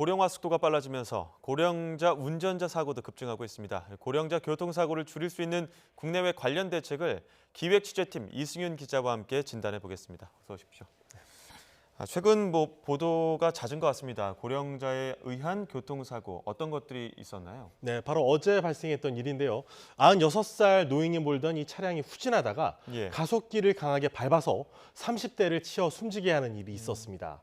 고령화 속도가 빨라지면서 고령자 운전자 사고도 급증하고 있습니다. 고령자 교통사고를 줄일 수 있는 국내외 관련 대책을 기획취재팀 이승윤 기자와 함께 진단해 보겠습니다. 어서 오십시오. 최근 보도가 잦은 것 같습니다. 고령자에 의한 교통사고 어떤 것들이 있었나요? 네, 바로 어제 발생했던 일인데요. 96살 노인이 몰던 이 차량이 후진하다가 가속기를 강하게 밟아서 30대를 치어 숨지게 하는 일이 있었습니다.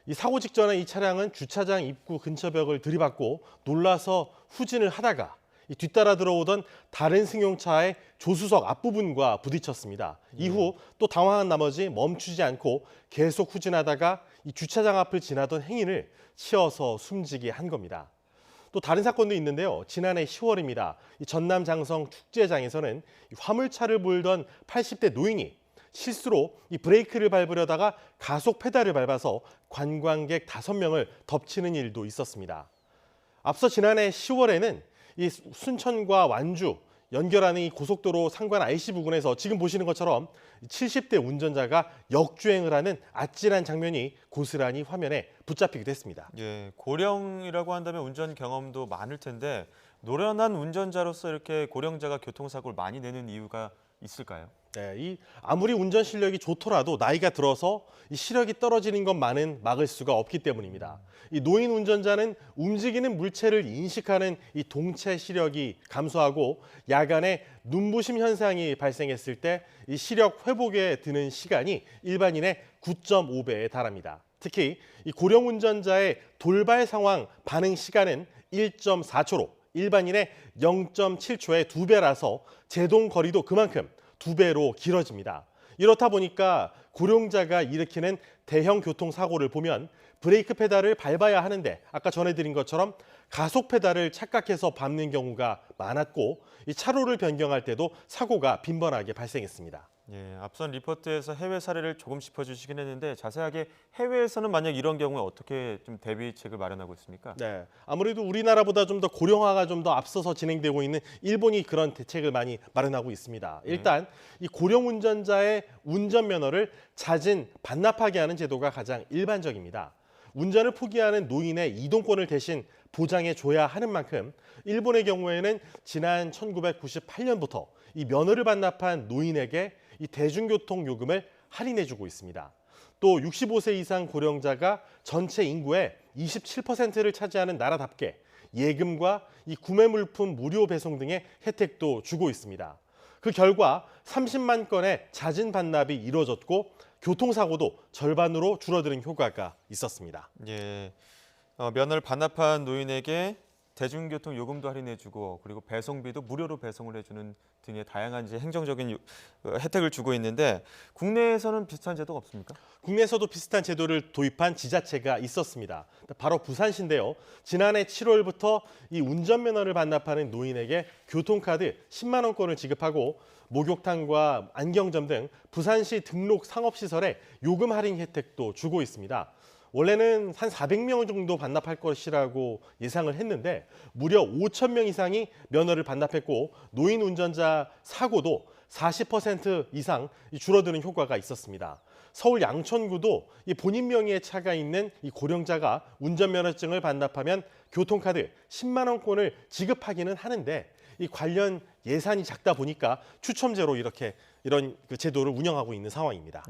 이 사고 직전에 이 차량은 주차장 입구 근처 벽을 들이받고 놀라서 후진을 하다가 뒤따라 들어오던 다른 승용차의 조수석 앞부분과 부딪혔습니다. 이후 또 당황한 나머지 멈추지 않고 계속 후진하다가 이 주차장 앞을 지나던 행인을 치어서 숨지게 한 겁니다. 또 다른 사건도 있는데요. 지난해 10월입니다. 이 전남 장성 축제장에서는 화물차를 몰던 80대 노인이 실수로 이 브레이크를 밟으려다가 가속 페달을 밟아서 관광객 5명을 덮치는 일도 있었습니다. 앞서 지난해 10월에는 이 순천과 완주 연결하는 이 고속도로 상관 IC 부근에서 지금 보시는 것처럼 70대 운전자가 역주행을 하는 아찔한 장면이 고스란히 화면에 붙잡히기도 했습니다. 고령이라고 한다면 운전 경험도 많을 텐데 노련한 운전자로서 이렇게 고령자가 교통사고를 많이 내는 이유가 있을까요? 네, 아무리 운전 실력이 좋더라도 나이가 들어서 이 시력이 떨어지는 것만은 막을 수가 없기 때문입니다. 이 노인 운전자는 움직이는 물체를 인식하는 이 동체 시력이 감소하고 야간에 눈부심 현상이 발생했을 때 이 시력 회복에 드는 시간이 일반인의 9.5배에 달합니다. 특히 이 고령 운전자의 돌발 상황 반응 시간은 1.4초로 일반인의 0.7초의 2배라서 제동 거리도 그만큼 2배로 길어집니다. 이렇다 보니까 고령자가 일으키는 대형 교통사고를 보면 브레이크 페달을 밟아야 하는데 아까 전해드린 것처럼 가속 페달을 착각해서 밟는 경우가 많았고 이 차로를 변경할 때도 사고가 빈번하게 발생했습니다. 앞선 리포트에서 해외 사례를 조금 짚어주시긴 했는데 자세하게 해외에서는 만약 이런 경우에 어떻게 좀 대비책을 마련하고 있습니까? 네, 아무래도 우리나라보다 좀 더 고령화가 좀 더 앞서서 진행되고 있는 일본이 그런 대책을 많이 마련하고 있습니다. 일단 이 고령 운전자의 운전면허를 자진 반납하게 하는 제도가 가장 일반적입니다. 운전을 포기하는 노인의 이동권을 대신 보장해 줘야 하는 만큼 일본의 경우에는 지난 1998년부터 이 면허를 반납한 노인에게 이 대중교통 요금을 할인해주고 있습니다. 또 65세 이상 고령자가 전체 인구의 27%를 차지하는 나라답게 예금과 이 구매 물품 무료 배송 등의 혜택도 주고 있습니다. 그 결과 30만 건의 자진 반납이 이루어졌고 교통사고도 절반으로 줄어드는 효과가 있었습니다. 면허를 반납한 노인에게 대중교통 요금도 할인해주고 그리고 배송비도 무료로 배송을 해주는 등의 다양한 행정적인 혜택을 주고 있는데 국내에서는 비슷한 제도가 없습니까? 국내에서도 비슷한 제도를 도입한 지자체가 있었습니다. 바로 부산시인데요. 지난해 7월부터 이 운전면허를 반납하는 노인에게 교통카드 10만 원권을 지급하고 목욕탕과 안경점 등 부산시 등록 상업시설에 요금 할인 혜택도 주고 있습니다. 원래는 한 400명 정도 반납할 것이라고 예상을 했는데 무려 5천 명 이상이 면허를 반납했고 노인 운전자 사고도 40% 이상 줄어드는 효과가 있었습니다. 서울 양천구도 이 본인 명의의 차가 있는 이 고령자가 운전면허증을 반납하면 교통카드 10만 원권을 지급하기는 하는데 이 관련 예산이 작다 보니까 추첨제로 이런 제도를 운영하고 있는 상황입니다.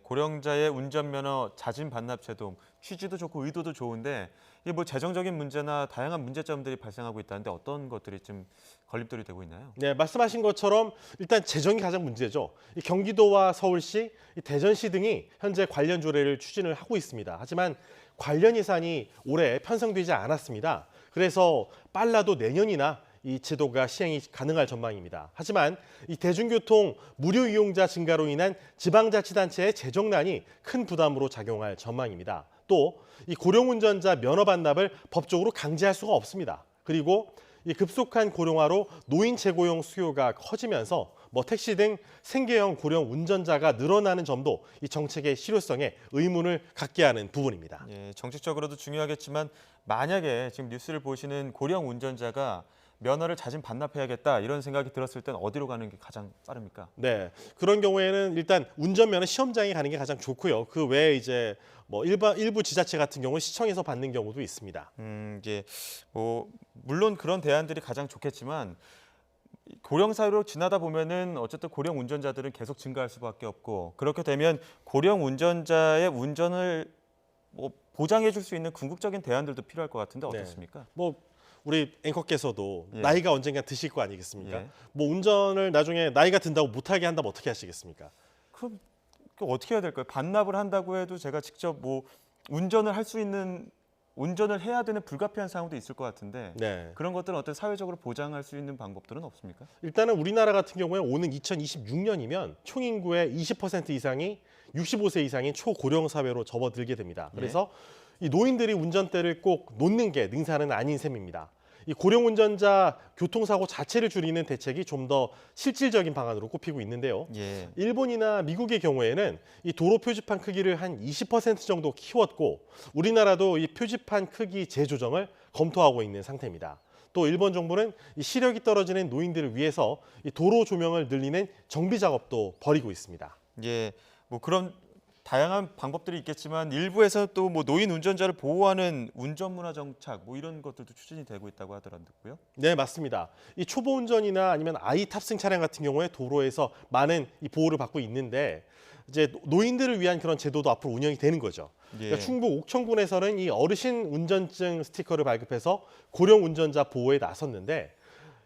고령자의 운전면허 자진 반납 제도 취지도 좋고 의도도 좋은데 이게 재정적인 문제나 다양한 문제점들이 발생하고 있다는데 어떤 것들이 좀 걸림돌이 되고 있나요? 네, 말씀하신 것처럼 일단 재정이 가장 문제죠. 경기도와 서울시, 대전시 등이 현재 관련 조례를 추진을 하고 있습니다. 하지만 관련 예산이 올해 편성되지 않았습니다. 그래서 빨라도 내년이나 이 제도가 시행이 가능할 전망입니다. 하지만 이 대중교통 무료 이용자 증가로 인한 지방자치단체의 재정난이 큰 부담으로 작용할 전망입니다. 또 이 고령 운전자 면허 반납을 법적으로 강제할 수가 없습니다. 그리고 이 급속한 고령화로 노인 재고용 수요가 커지면서 택시 등 생계형 고령 운전자가 늘어나는 점도 이 정책의 실효성에 의문을 갖게 하는 부분입니다. 정책적으로도 중요하겠지만 만약에 지금 뉴스를 보시는 고령 운전자가 면허를 자진 반납해야겠다 이런 생각이 들었을 땐 어디로 가는 게 가장 빠릅니까? 네, 그런 경우에는 일단 운전면허 시험장에 가는 게 가장 좋고요. 그 외에 이제 뭐 일부 지자체 같은 경우 시청에서 받는 경우도 있습니다. 이제 뭐 물론 그런 대안들이 가장 좋겠지만 고령 사회로 지나다 보면은 어쨌든 고령 운전자들은 계속 증가할 수밖에 없고 그렇게 되면 고령 운전자의 운전을 뭐 보장해 줄 수 있는 궁극적인 대안들도 필요할 것 같은데 네. 어떻습니까? 뭐 우리 앵커께서도 예. 나이가 언젠가 드실 거 아니겠습니까? 예. 뭐 운전을 나중에 나이가 든다고 못하게 한다면 어떻게 하시겠습니까? 그럼 어떻게 해야 될까요? 반납을 한다고 해도 제가 직접 뭐 운전을 할 수 있는 운전을 해야 되는 불가피한 상황도 있을 것 같은데 네. 그런 것들은 어떤 사회적으로 보장할 수 있는 방법들은 없습니까? 일단은 우리나라 같은 경우에 오는 2026년이면 총 인구의 20% 이상이 65세 이상인 초고령 사회로 접어들게 됩니다. 그래서 이 노인들이 운전대를 꼭 놓는 게 능사는 아닌 셈입니다. 이 고령 운전자 교통사고 자체를 줄이는 대책이 좀 더 실질적인 방안으로 꼽히고 있는데요. 예. 일본이나 미국의 경우에는 이 도로 표지판 크기를 한 20% 정도 키웠고 우리나라도 이 표지판 크기 재조정을 검토하고 있는 상태입니다. 또 일본 정부는 이 시력이 떨어지는 노인들을 위해서 이 도로 조명을 늘리는 정비 작업도 벌이고 있습니다. 예. 뭐 그런 다양한 방법들이 있겠지만 일부에서 또 뭐 노인 운전자를 보호하는 운전 문화 정착 뭐 이런 것들도 추진이 되고 있다고 하더라고요. 네, 맞습니다. 이 초보 운전이나 아니면 아이 탑승 차량 같은 경우에 도로에서 많은 이 보호를 받고 있는데 이제 노인들을 위한 그런 제도도 앞으로 운영이 되는 거죠. 예. 그러니까 충북 옥천군에서는 이 어르신 운전증 스티커를 발급해서 고령 운전자 보호에 나섰는데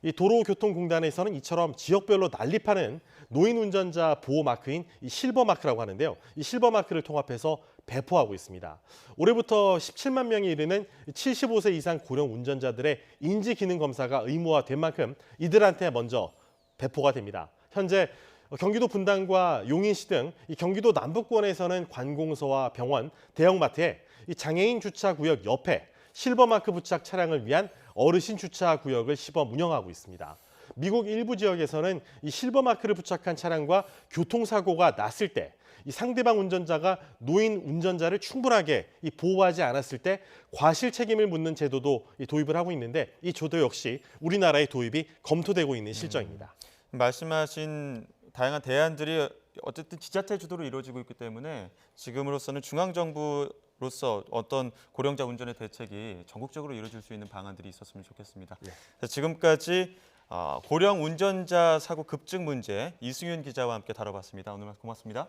이 도로교통공단에서는 이처럼 지역별로 난립하는 노인 운전자 보호 마크인 이 실버 마크라고 하는데요. 이 실버 마크를 통합해서 배포하고 있습니다. 올해부터 17만 명이 이르는 75세 이상 고령 운전자들의 인지 기능 검사가 의무화된 만큼 이들한테 먼저 배포가 됩니다. 현재 경기도 분당과 용인시 등 이 경기도 남부권에서는 관공서와 병원, 대형마트에 이 장애인 주차 구역 옆에 실버 마크 부착 차량을 위한 어르신 주차 구역을 시범 운영하고 있습니다. 미국 일부 지역에서는 이 실버 마크를 부착한 차량과 교통사고가 났을 때 이 상대방 운전자가 노인 운전자를 충분하게 이 보호하지 않았을 때 과실 책임을 묻는 제도도 이 도입을 하고 있는데 이 제도 역시 우리나라의 도입이 검토되고 있는 실정입니다. 말씀하신 다양한 대안들이 어쨌든 지자체 주도로 이루어지고 있기 때문에 지금으로서는 중앙 정부로서 어떤 고령자 운전의 대책이 전국적으로 이루어질 수 있는 방안들이 있었으면 좋겠습니다. 자, 지금까지 고령 운전자 사고 급증 문제 이승윤 기자와 함께 다뤄봤습니다. 오늘 말씀 고맙습니다.